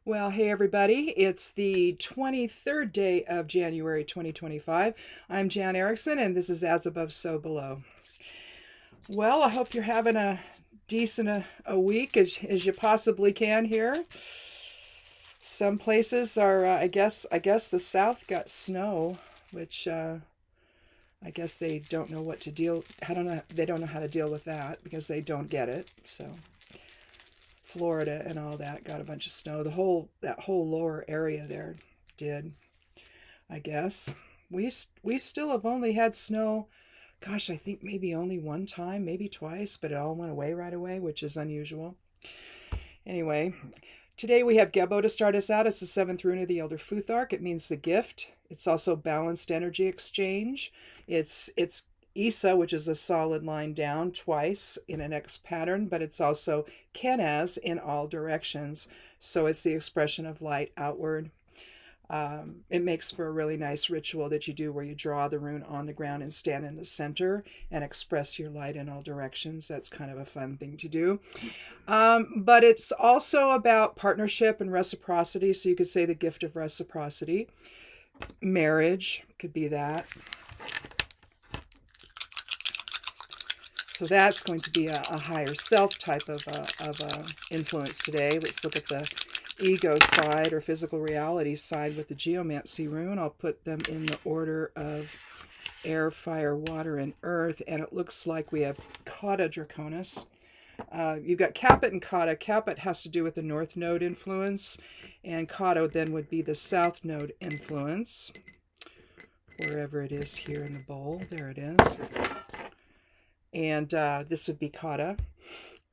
Well, hey everybody, it's the 23rd day of January 2025. I'm Jan Erickson, and this is As Above, So Below. Well, I hope you're having a decent a week as you possibly can here. Some places are, I guess the South got snow, which I guess they don't know what to deal. I don't know. They don't know how to deal with that because they don't get it. So Florida and all that got a bunch of snow. That whole lower area there did, I guess. We still have only had snow. Gosh, I think maybe only one time, maybe twice, but it all went away right away, which is unusual. Anyway, today we have Gebo to start us out. It's the seventh rune of the Elder Futhark. It means the gift. It's also balanced energy exchange. It's Isa, which is a solid line down twice in an X pattern, but it's also Kenaz in all directions. So it's the expression of light outward. It makes for a really nice ritual that you do where you draw the rune on the ground and stand in the center and express your light in all directions. That's kind of a fun thing to do. But it's also about partnership and reciprocity. So you could say the gift of reciprocity. Marriage could be that. So that's going to be a higher self type of influence today. Let's look at the ego side or physical reality side with the Geomancy rune. I'll put them in the order of air, fire, water, and earth. And it looks like we have Kata Draconis. You've got Caput and Kata. Caput has to do with the north node influence. And Kata then would be the south node influence. Wherever it is here in the bowl. There it is. And this would be Kata.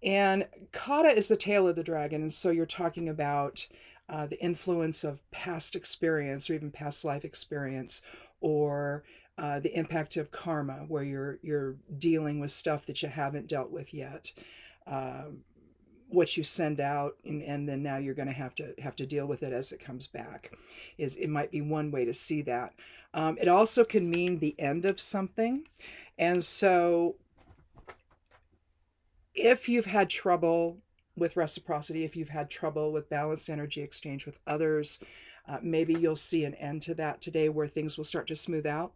And Kata is the tail of the dragon. And so you're talking about the influence of past experience or even past life experience, or the impact of karma, where you're dealing with stuff that you haven't dealt with yet. What you send out, and then now you're going to have to deal with it as it comes back. It might be one way to see that. It also can mean the end of something. And so if you've had trouble with reciprocity, if you've had trouble with balanced energy exchange with others, maybe you'll see an end to that today where things will start to smooth out.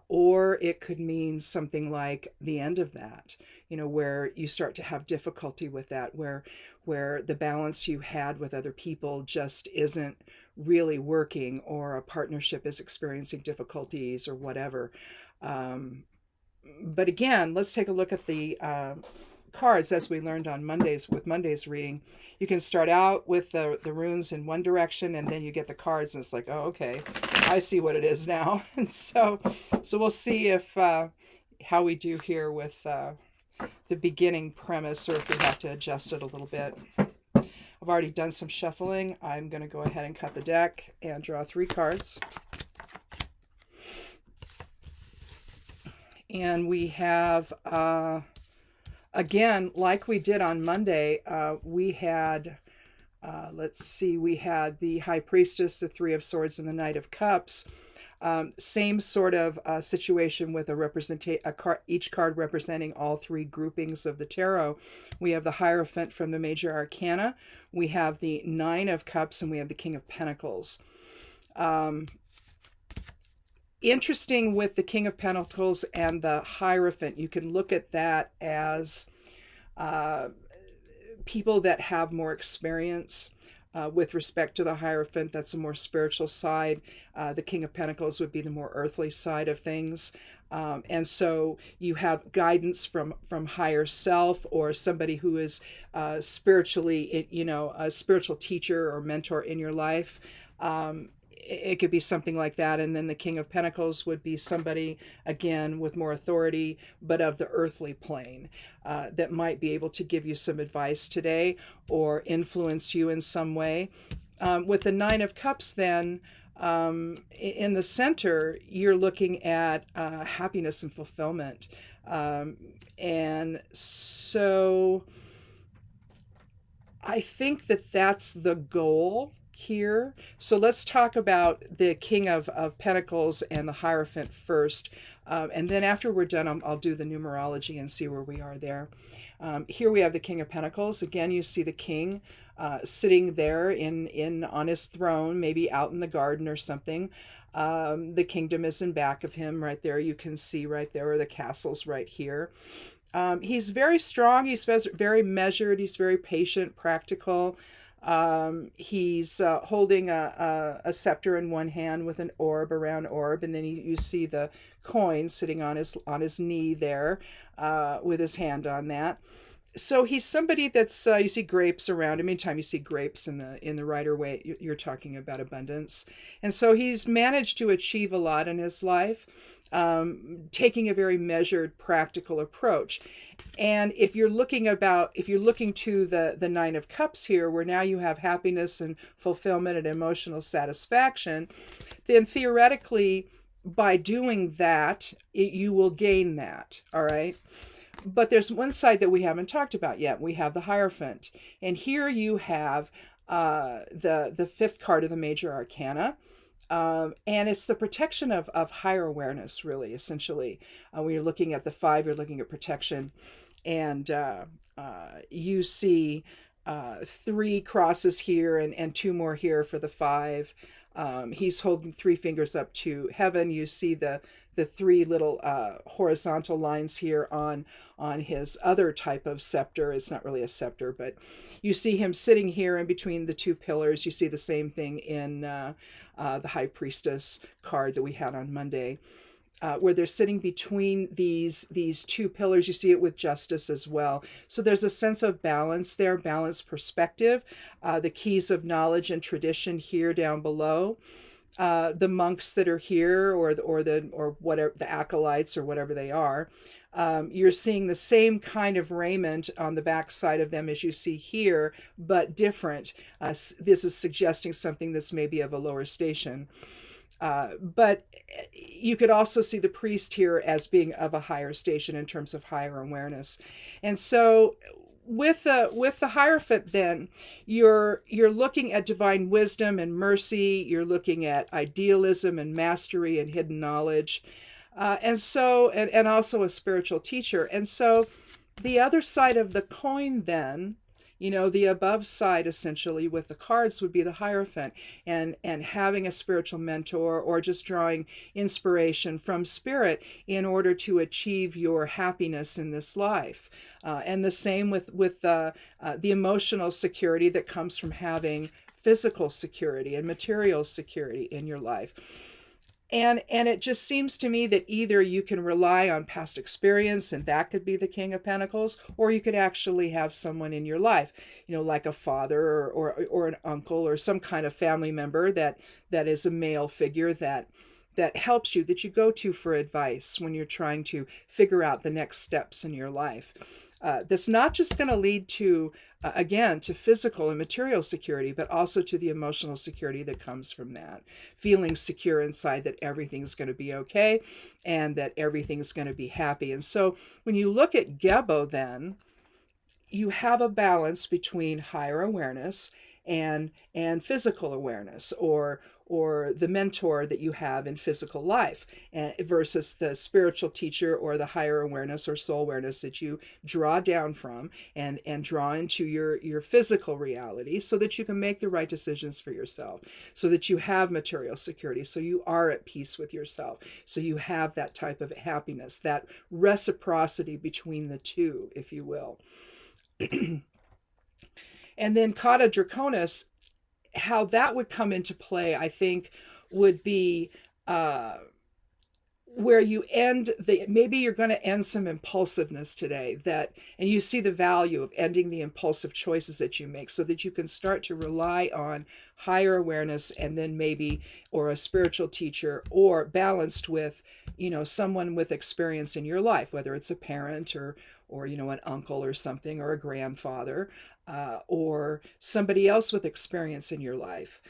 Or it could mean something like the end of that, where you start to have difficulty with that, where the balance you had with other people just isn't really working, or a partnership is experiencing difficulties or whatever. But again, let's take a look at the cards as we learned on Monday's reading. You can start out with the runes in one direction, and then you get the cards and it's like, oh, okay, I see what it is now. And so we'll see if how we do here with the beginning premise, or if we have to adjust it a little bit. I've already done some shuffling. I'm going to go ahead and cut the deck and draw 3 cards. And we have again, like we did on Monday, we had, we had the High Priestess, the Three of Swords, and the Knight of Cups. Same sort of situation with each card representing all 3 groupings of the tarot. We have the Hierophant from the Major Arcana. We have the Nine of Cups, and we have the King of Pentacles. Interesting with the King of Pentacles and the Hierophant, you can look at that as people that have more experience with respect to the Hierophant. That's a more spiritual side. The King of Pentacles would be the more earthly side of things. And so you have guidance from higher self, or somebody who is spiritually, a spiritual teacher or mentor in your life. It could be something like that. And then the King of Pentacles would be somebody, again, with more authority, but of the earthly plane, that might be able to give you some advice today or influence you in some way. With the Nine of Cups, then, in the center, you're looking at happiness and fulfillment. And so I think that that's the goal here. So let's talk about the King of Pentacles and the Hierophant first. And then after we're done, I'll do the numerology and see where we are there. Here we have the King of Pentacles. Again, you see the king sitting there on his throne, maybe out in the garden or something. The kingdom is in back of him right there. You can see right there, or the castle's right here. He's very strong. He's very measured. He's very patient, practical. He's holding a scepter in one hand with an orb, a round orb, and then you see the coin sitting on his knee there with his hand on that. So he's somebody that's you see grapes around him. Anytime you see grapes in the Rider-Waite, you're talking about abundance. And so he's managed to achieve a lot in his life, taking a very measured, practical approach. And if you're looking to the Nine of Cups here, where now you have happiness and fulfillment and emotional satisfaction, then theoretically, by doing that, you will gain that. All right. But there's one side that we haven't talked about yet. We have the Hierophant. And here you have the fifth card of the major arcana. And it's the protection of higher awareness, really, essentially. When you're looking at the 5, you're looking at protection. And you see 3 crosses here and 2 more here for the 5. He's holding 3 fingers up to heaven. You see the 3 little horizontal lines here on his other type of scepter. It's not really a scepter, but you see him sitting here in between the 2 pillars. You see the same thing in the High Priestess card that we had on Monday, where they're sitting between these 2 pillars. You see it with justice as well. So there's a sense of balance there, balanced perspective. The keys of knowledge and tradition here down below. The monks that are here, or whatever, the acolytes or whatever they are, you're seeing the same kind of raiment on the back side of them as you see here, but different. This is suggesting something that's maybe of a lower station. But you could also see the priest here as being of a higher station in terms of higher awareness. And so with the Hierophant, then you're looking at divine wisdom and mercy. You're looking at idealism and mastery and hidden knowledge, and also a spiritual teacher. And so the other side of the coin, then, the above side essentially with the cards would be the Hierophant, and having a spiritual mentor or just drawing inspiration from spirit in order to achieve your happiness in this life. And the same with the emotional security that comes from having physical security and material security in your life. And it just seems to me that either you can rely on past experience, and that could be the King of Pentacles, or you could actually have someone in your life, like a father or an uncle or some kind of family member that is a male figure that helps you, that you go to for advice when you're trying to figure out the next steps in your life. That's not just going to lead to, again, to physical and material security, but also to the emotional security that comes from that. Feeling secure inside that everything's going to be okay and that everything's going to be happy. And so when you look at Gebo, then, you have a balance between higher awareness and physical awareness, or the mentor that you have in physical life, versus the spiritual teacher or the higher awareness or soul awareness that you draw down from and draw into your physical reality, so that you can make the right decisions for yourself, so that you have material security, so you are at peace with yourself, so you have that type of happiness, that reciprocity between the two, if you will. And then Kata Draconis, how that would come into play, I think, would be where you end maybe you're going to end some impulsiveness today, and you see the value of ending the impulsive choices that you make, so that you can start to rely on higher awareness, and then maybe, or a spiritual teacher, or balanced with, someone with experience in your life, whether it's a parent or an uncle or something, or a grandfather, or somebody else with experience in your life,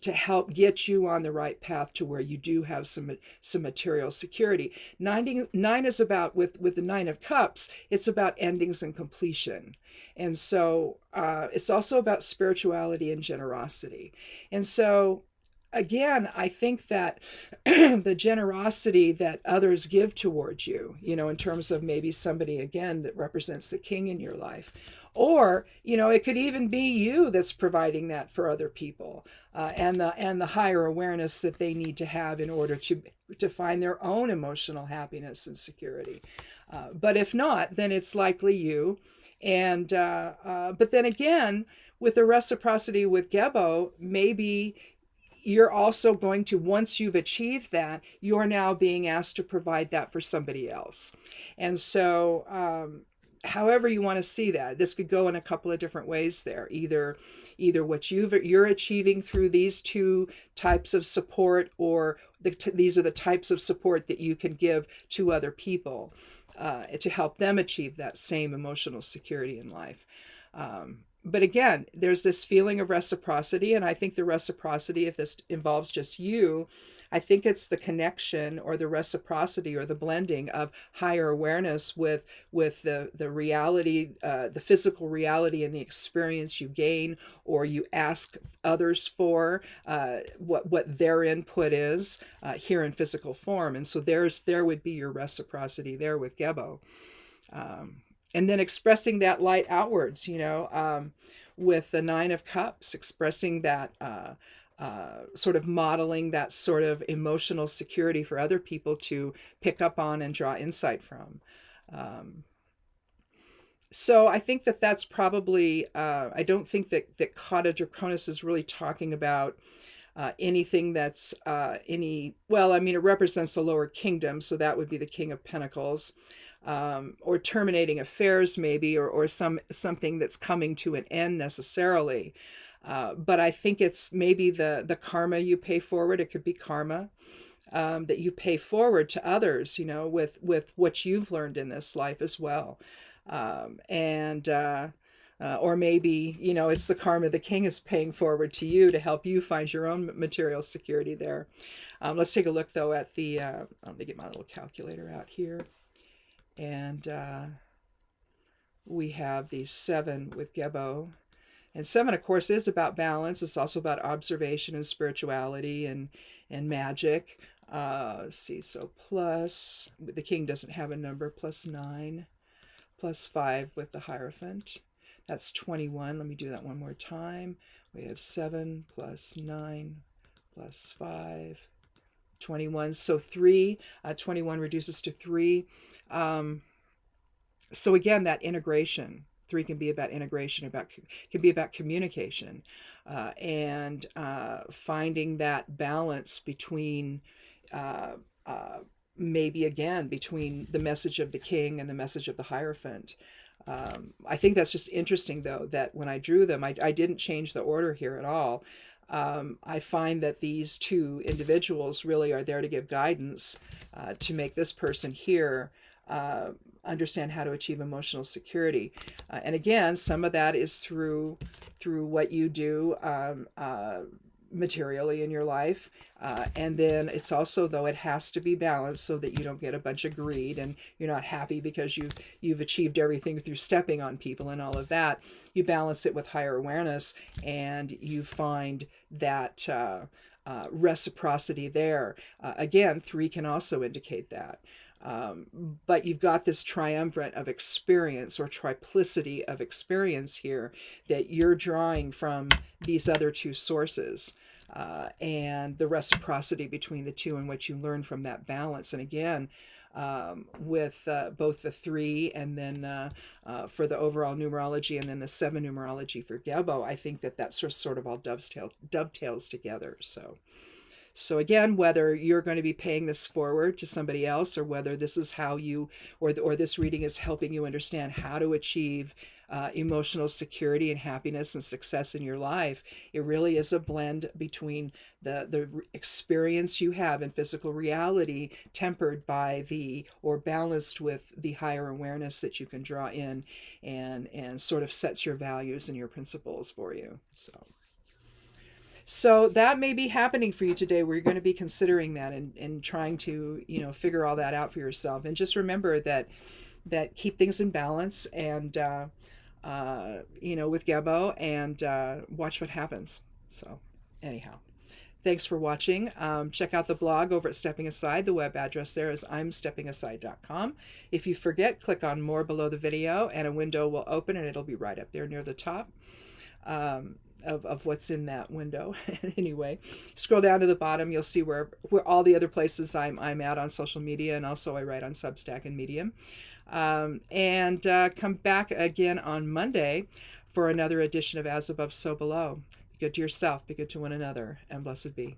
to help get you on the right path to where you do have some material security. 9 is about, with the 9 of Cups, it's about endings and completion. And so it's also about spirituality and generosity. And so again, I think that the generosity that others give towards you, in terms of maybe somebody, again, that represents the king in your life, or, it could even be you that's providing that for other people, and the higher awareness that they need to have in order to find their own emotional happiness and security. But if not, then it's likely you. And but then again, with the reciprocity with Gebo, maybe you're also going to, once you've achieved that, you're now being asked to provide that for somebody else. And so, however you want to see that, this could go in a couple of different ways there. Either what you're achieving through these two types of support, or these are the types of support that you can give to other people to help them achieve that same emotional security in life. But again, there's this feeling of reciprocity, and I think the reciprocity, if this involves just you, I think it's the connection or the reciprocity or the blending of higher awareness with the reality, the physical reality and the experience you gain or you ask others for, what their input is here in physical form. And so there would be your reciprocity there with Gebo. And then expressing that light outwards, with the Nine of Cups, expressing that, sort of modeling that sort of emotional security for other people to pick up on and draw insight from. So I think that that's probably, I don't think that Kata Draconis is really talking about anything that's well, I mean, it represents the lower kingdom, so that would be the King of Pentacles. Or terminating affairs maybe, or something that's coming to an end necessarily. But I think it's maybe the karma you pay forward. It could be karma that you pay forward to others, with what you've learned in this life as well. Or maybe, it's the karma the king is paying forward to you to help you find your own material security there. Let's take a look, though, at the, let me get my little calculator out here. And we have the 7 with Gebo. And 7, of course, is about balance. It's also about observation and spirituality and magic. Let's see, so plus, the king doesn't have a number, plus 9, plus 5 with the Hierophant. That's 21. Let me do that one more time. We have 7 plus 9 plus 5. 21. So 3, 21 reduces to 3. So again, that integration, 3 can be about integration, can be about communication, and finding that balance between, maybe again, between the message of the king and the message of the Hierophant. I think that's just interesting, though, that when I drew them, I didn't change the order here at all. I find that these two individuals really are there to give guidance, to make this person here understand how to achieve emotional security. And again, some of that is through what you do materially in your life. And then it's also, though, it has to be balanced so that you don't get a bunch of greed and you're not happy because you've achieved everything through stepping on people and all of that. You balance it with higher awareness and you find that reciprocity there. Again, 3 can also indicate that. But you've got this triumvirate of experience or triplicity of experience here that you're drawing from these other two sources, and the reciprocity between the two and what you learn from that balance. And again, with both the 3 and then for the overall numerology and then the 7 numerology for Gebo, I think that sort of all dovetails together. So again, whether you're going to be paying this forward to somebody else or whether this is how you, or this reading is helping you understand how to achieve emotional security and happiness and success in your life, it really is a blend between the experience you have in physical reality tempered by or balanced with the higher awareness that you can draw in and sort of sets your values and your principles for you. So that may be happening for you today, where you're going to be considering that and trying to, figure all that out for yourself. And just remember that keep things in balance and, with Gebo and watch what happens. So anyhow, Thanks for watching. Check out the blog over at Stepping Aside. The web address there is imsteppingaside.com. If you forget, click on more below the video and a window will open and it'll be right up there near the top of what's in that window. Anyway, scroll down to the bottom. You'll see where all the other places I'm at on social media, and also I write on Substack and Medium. And come back again on Monday for another edition of As Above, So Below. Be good to yourself, be good to one another, and blessed be.